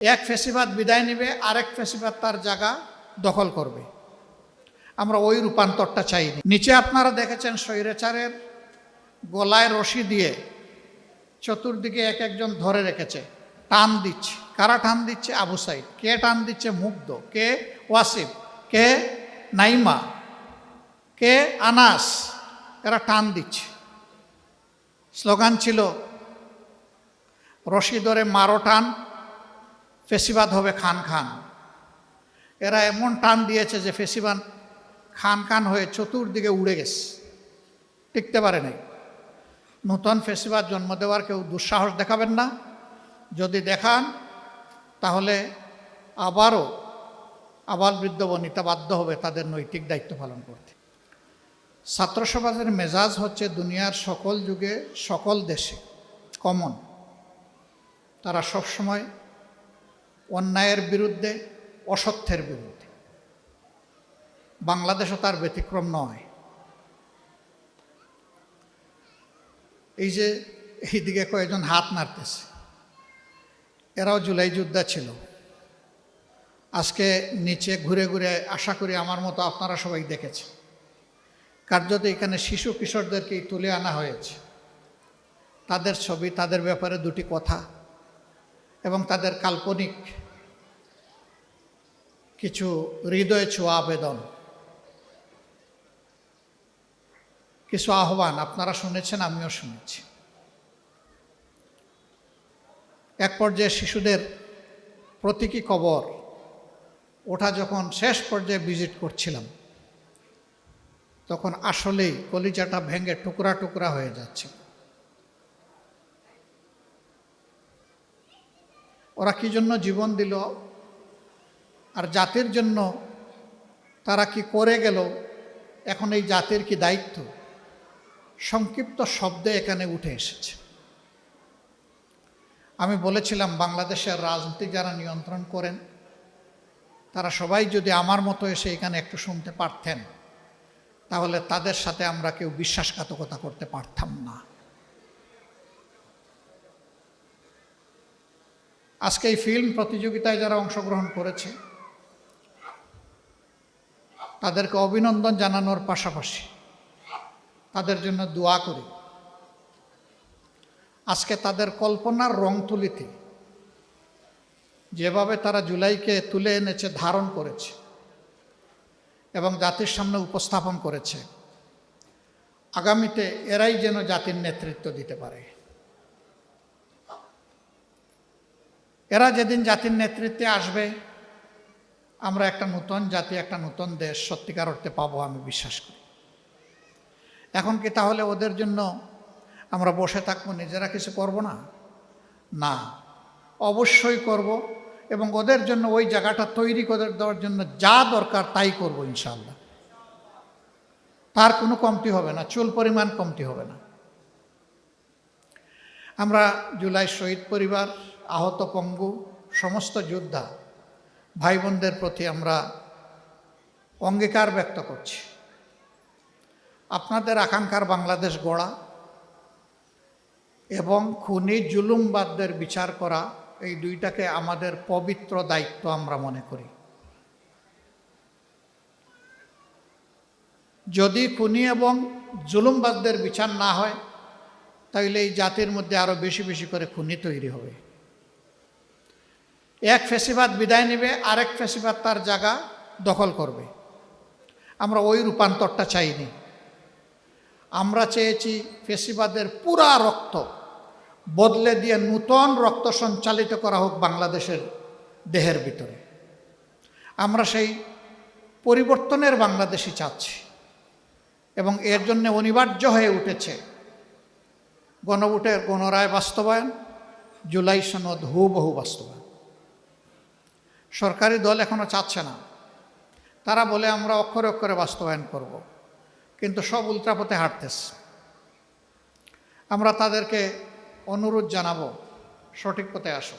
এক ফেসিবাদ বিদায় নেবে, আরেক ফেসিবাদ তার জায়গা দখল করবে। আমরা ওই রূপান্তরটা চাইনি। নিচে আপনারা দেখেছেন স্বৈরাচারের গলায় রশি দিয়ে চতুর্দিকে এক একজন ধরে রেখেছে, টান দিচ্ছে। কারা টান দিচ্ছে? আবু সাইদ। কে টান দিচ্ছে? মুগ্ধ। কে? ওয়াসিফ। কে? নাইমা। কে? আনাস। এরা টান দিচ্ছে। স্লোগান ছিল, রশি ধরে মারো টান, ফেসিবাদ হবে খান খান। এরা এমন টান দিয়েছে যে ফেসিবাদ খান খান হয়ে চতুর্দিকে উড়ে গেছে, টিকতে পারে নাই। নূতন ফেসিবাদ জন্ম দেওয়ার কেউ দুঃসাহস দেখাবেন না। যদি দেখান তাহলে আবারও আবাল বৃদ্ধ বনিতা বাধ্য হবে তাদের নৈতিক দায়িত্ব পালন করতে। ছাত্র সমাজের মেজাজ হচ্ছে দুনিয়ার সকল যুগে সকল দেশে কমন। তারা সবসময় অন্যায়ের বিরুদ্ধে, অসত্যের বিরুদ্ধে। বাংলাদেশও তার ব্যতিক্রম নয়। এই যে এইদিকে কয়েকজন হাত নাড়তেছে, এরাও জুলাই যোদ্ধা ছিল। আজকে নিচে ঘুরে ঘুরে আশা করি আমার মতো আপনারা সবাই দেখেছে, কার্যত এখানে শিশু কিশোরদেরকে তুলে আনা হয়েছে। তাদের ছবি, তাদের ব্যাপারে দুটি কথা এবং তাদের কাল্পনিক কিছু হৃদয়ে ছোঁয়া আবেদন, কিছু আহ্বান আপনারা শুনেছেন, আমিও শুনেছি। এক পর্যায়ে শিশুদের প্রতীকী কবর ওটা যখন শেষ পর্যায়ে ভিজিট করছিলাম, তখন আসলেই কলিজাটা ভেঙে টুকরা টুকরা হয়ে যাচ্ছে। ওরা কি জন্য জীবন দিল আর জাতির জন্য তারা কি করে গেল, এখন এই জাতির কি দায়িত্ব, সংক্ষিপ্ত শব্দে এখানে উঠে এসেছে। আমি বলেছিলাম বাংলাদেশের রাজনীতি যারা নিয়ন্ত্রণ করেন তারা সবাই যদি আমার মতো এসে এখানে একটু শুনতে পারতেন, তাহলে তাদের সাথে আমরা কেউ বিশ্বাসঘাতকতা করতে পারতাম না। আজকে এই ফিল্ম প্রতিযোগিতায় যারা অংশগ্রহণ করেছে তাদেরকে অভিনন্দন জানানোর পাশাপাশি তাদের জন্য দোয়া করি। আজকে তাদের কল্পনার রং তুলিতে যেভাবে তারা জুলাইকে তুলে এনেছে, ধারণ করেছে এবং জাতির সামনে উপস্থাপন করেছে, আগামীতে এরাই যেন জাতির নেতৃত্ব দিতে পারে। এরা যেদিন জাতির নেতৃত্বে আসবে, আমরা একটা নতুন জাতি, একটা নতুন দেশ সত্যিকার অর্থে পাবো, আমি বিশ্বাস করি। এখন কি তাহলে ওদের জন্য আমরা বসে থাকবো, নিজেরা কিছু করব না? না, অবশ্যই করব এবং ওদের জন্য ওই জায়গাটা তৈরি করে দেওয়ার জন্য যা দরকার তাই করব ইনশাআল্লাহ। তার কোনো কমতি হবে না, চুল পরিমাণ কমতি হবে না। আমরা জুলাই শহীদ পরিবার, আহত পঙ্গু সমস্ত যোদ্ধা ভাই বোনদের প্রতি আমরা অঙ্গীকার ব্যক্ত করছি। আপনাদের আকাঙ্ক্ষার বাংলাদেশ গড়া এবং খুনি জুলুমবাদদের বিচার করা, এই দুইটাকে আমাদের পবিত্র দায়িত্ব আমরা মনে করি। যদি খুনি এবং জুলুমবাদদের বিচার না হয়, তাহলে এই জাতির মধ্যে আরো বেশি বেশি করে খুনি তৈরি হবে। এক ফেসিবাদ বিদায় নেবে, আরেক ফেসিবাদ তার জায়গা দখল করবে। আমরা ওই রূপান্তরটা চাইনি। আমরা চেয়েছি ফেসিবাদের পুরা রক্ত বদলে দিয়ে নূতন রক্ত সঞ্চালিত করা হোক বাংলাদেশের দেহের ভিতরে। আমরা সেই পরিবর্তনের বাংলাদেশই চাচ্ছি এবং এর জন্য অনিবার্য হয়ে উঠেছে গণভোটের গণরায় বাস্তবায়ন, জুলাই সনদ হুবহু বাস্তবায়ন। সরকারি দল এখনো চাচ্ছে না। তারা বলে আমরা অক্ষরে অক্ষরে বাস্তবায়ন করব, কিন্তু সব উল্টাপথে হাঁটতেছে। আমরা তাদেরকে অনুরোধ জানাবো, সঠিক পথে আসো।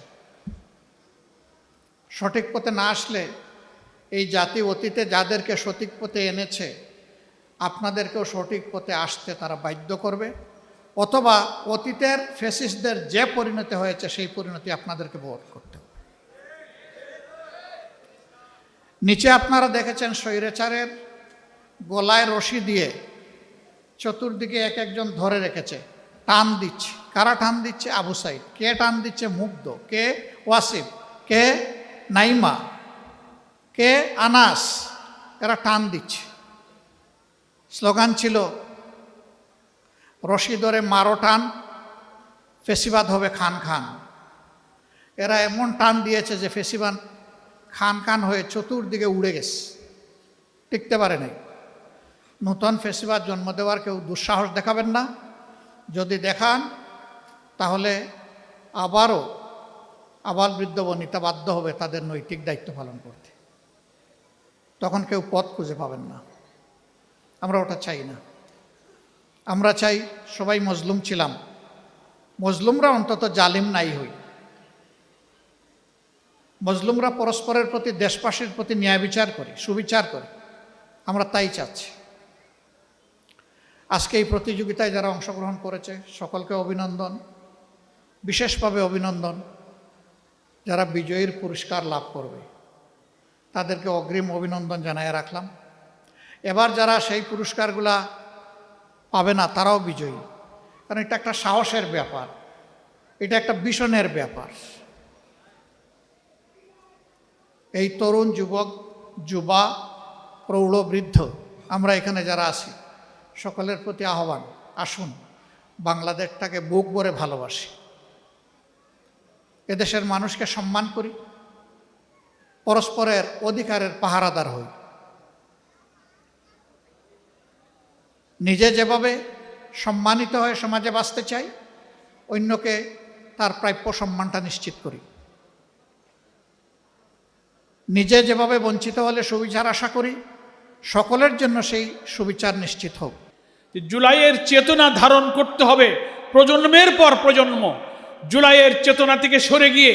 সঠিক পথে না আসলে এই জাতি অতীতে যাদেরকে সঠিক পথে এনেছে, আপনাদেরকেও সঠিক পথে আসতে তারা বাধ্য করবে, অথবা অতীতের ফ্যাসিস্টদের যে পরিণতি হয়েছে সেই পরিণতি আপনাদেরকে ভোগ করতে হবে। নিচে আপনারা দেখেছেন স্বৈরাচারের গলায় রশি দিয়ে চতুর্দিকে এক একজন ধরে রেখেছে, টান দিচ্ছে। কারা টান দিচ্ছে? আবু সাইদ। কে টান দিচ্ছে? মুগ্ধ। কে? ওয়াসিফ। কে? নাইমা। কে? আনাস। এরা টান দিচ্ছে। স্লোগান ছিল, রশি ধরে মারো টান, ফেসিবাদ হবে খান খান। এরা এমন টান দিয়েছে যে ফেসিবাদ খান খান হয়ে চতুর্দিকে উড়ে গেছে, টিকতে পারে নাই। নূতন ফেসিবাদ জন্ম দেওয়ার কেউ দুঃসাহস দেখাবেন না। যদি দেখান তাহলে আবারও আবাল বৃদ্ধ বনিতা বাধ্য হবে তাদের নৈতিক দায়িত্ব পালন করতে। তখন কেউ পথ খুঁজে পাবেন না। আমরা ওটা চাই না। আমরা চাই সবাই মজলুম ছিলাম, মজলুমরা অন্তত জালিম নাই হই। মজলুমরা পরস্পরের প্রতি, দেশবাসীর প্রতি ন্যায় বিচার করি, সুবিচার করি। আমরা তাই চাচ্ছি। আজকে এই প্রতিযোগিতায় যারা অংশগ্রহণ করেছে সকলকে অভিনন্দন, বিশেষভাবে অভিনন্দন যারা বিজয়ীর পুরস্কার লাভ করবে, তাদেরকে অগ্রিম অভিনন্দন জানায় রাখলাম। এবার যারা সেই পুরস্কারগুলা পাবে না তারাও বিজয়ী, কারণ এটা একটা সাহসের ব্যাপার, এটা একটা বিশনের ব্যাপার। এই তরুণ যুবক, যুবা, প্রৌঢ়, বৃদ্ধ আমরা এখানে যারা আছি সকলের প্রতি আহ্বান, আসুন বাংলাদেশটাকে বুক ভরে ভালোবাসি, এদেশের মানুষকে সম্মান করি, পরস্পরের অধিকারের পাহারাদার হই। নিজে যেভাবে সম্মানিত হয়ে সমাজে বাঁচতে চাই, অন্যকে তার প্রাপ্য সম্মানটা নিশ্চিত করি। নিজে যেভাবে বঞ্চিত হলে সুবিচার আশা করি, সকলের জন্য সেই সুবিচার নিশ্চিত হোক। জুলাইয়ের চেতনা ধারণ করতে হবে প্রজন্মের পর প্রজন্ম। জুলাইয়ের চেতনা থেকে সরে গিয়ে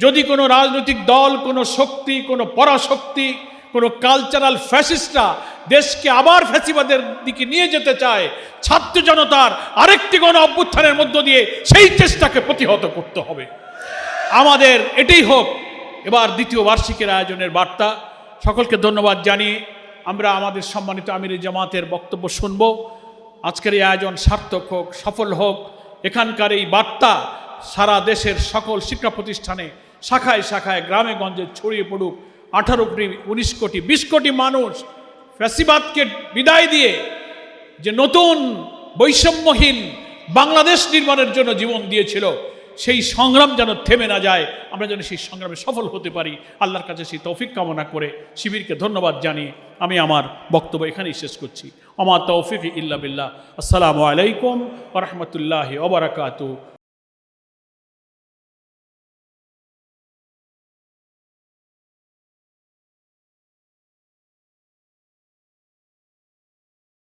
যদি কোনো রাজনৈতিক দল, কোনো শক্তি, কোনো পরাশক্তি, কোনো কালচারাল ফ্যাসিস্টরা দেশকে আবার ফ্যাসিবাদের দিকে নিয়ে যেতে চায়, ছাত্র জনতার আরেকটি গণ অভ্যুত্থানের মধ্য দিয়ে সেই চেষ্টাকে প্রতিহত করতে হবে। আমাদের এটাই হোক এবার দ্বিতীয় বার্ষিকের আয়োজনের বার্তা। সকলকে ধন্যবাদ জানিয়ে আমরা আমাদের সম্মানিত আমির জামাতের বক্তব্য শুনব। আজকের এই আয়োজন সার্থক হোক, সফল হোক। এখানকার এই বার্তা সারা দেশের সকল শিক্ষা প্রতিষ্ঠানে, শাখায় শাখায়, গ্রামে গঞ্জে ছড়িয়ে পড়ুক। 18 কোটি, 19 কোটি, 20 কোটি মানুষ ফ্যাসিবাদকে বিদায় দিয়ে যে নতুন বৈষম্যহীন বাংলাদেশ নির্মাণের জন্য জীবন দিয়েছিল, সেই সংগ্রাম যেন থেমে না যায়, আমরা যেন সেই সংগ্রামে সফল হতে পারি। আল্লাহর কাছে সেই তৌফিক কামনা করে শিবিরকে ধন্যবাদ জানিয়ে আমি আমার বক্তব্য এখানেই শেষ করছি। আমা তৌফিক ইল্লা বিল্লাহ। আসসালামু আলাইকুম ওয়া রাহমাতুল্লাহি ওয়া বারাকাতুহু।